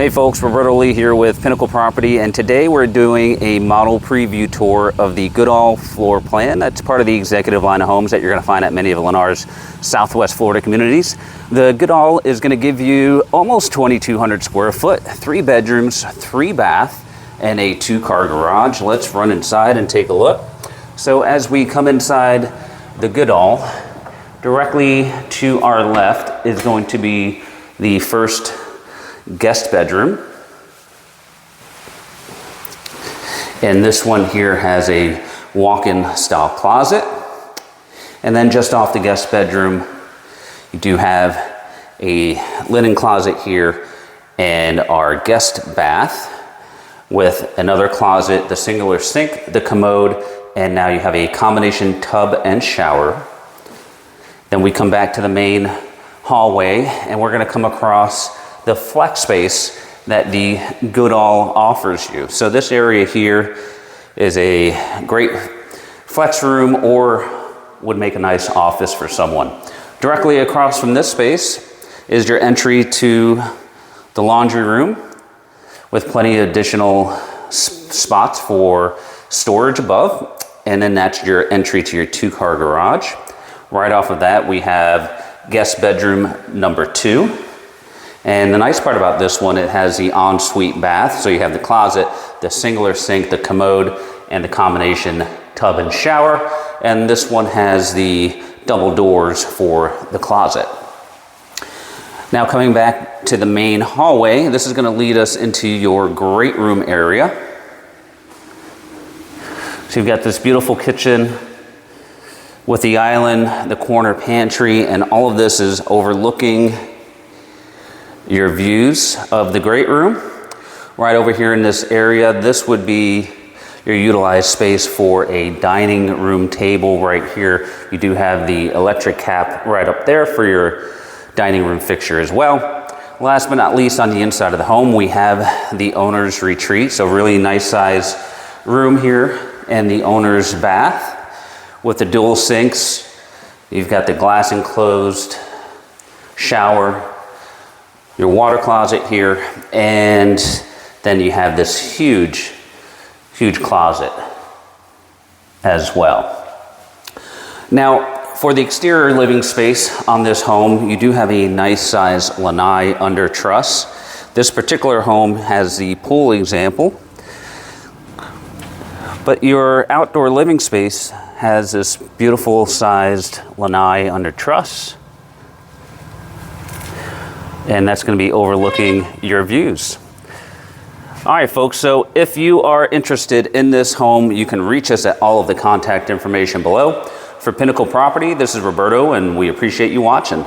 Hey folks, Roberto Lee here with Pinnacle Property, and today we're doing a model preview tour of the Goodall floor plan. That's part of the executive line of homes that you're going to find at many of Lennar's Southwest Florida communities. The Goodall is going to give you almost 2,200 square foot, 3 bedrooms, 3 bath, and a 2-car garage. Let's run inside and take a look. So as we come inside the Goodall, directly to our left is going to be the first guest bedroom, and this one here has a walk-in style closet. And then just off the guest bedroom, you do have a linen closet here and our guest bath with another closet, the singular sink, the commode, and now you have a combination tub and shower. Then we come back to the main hallway, and we're going to come across the flex space that the Goodall offers you. So this area here is a great flex room or would make a nice office for someone. Directly across from this space is your entry to the laundry room with plenty of additional spots for storage above. And then that's your entry to your 2-car garage. Right off of that, we have guest bedroom number 2. And the nice part about this one, it has the ensuite bath. So you have the closet, the singular sink, the commode, and the combination tub and shower. And this one has the double doors for the closet. Now coming back to the main hallway, this is going to lead us into your great room area. So you've got this beautiful kitchen with the island, the corner pantry, and all of this is overlooking your views of the great room. Right over here in this area, this would be your utilized space for a dining room table. Right here, you do have the electric cap right up there for your dining room fixture as well. Last but not least, on the inside of the home, we have the owner's retreat. So really nice size room here, and the owner's bath with the dual sinks. You've got the glass enclosed shower, your water closet here, and then you have this huge closet as well. Now, for the exterior living space on this home, you do have a nice size lanai under truss. This particular home has the pool example, but your outdoor living space has this beautiful sized lanai under truss. And that's going to be overlooking your views. All right, folks, so if you are interested in this home, you can reach us at all of the contact information below. For Pinnacle Property, this is Roberto, and we appreciate you watching.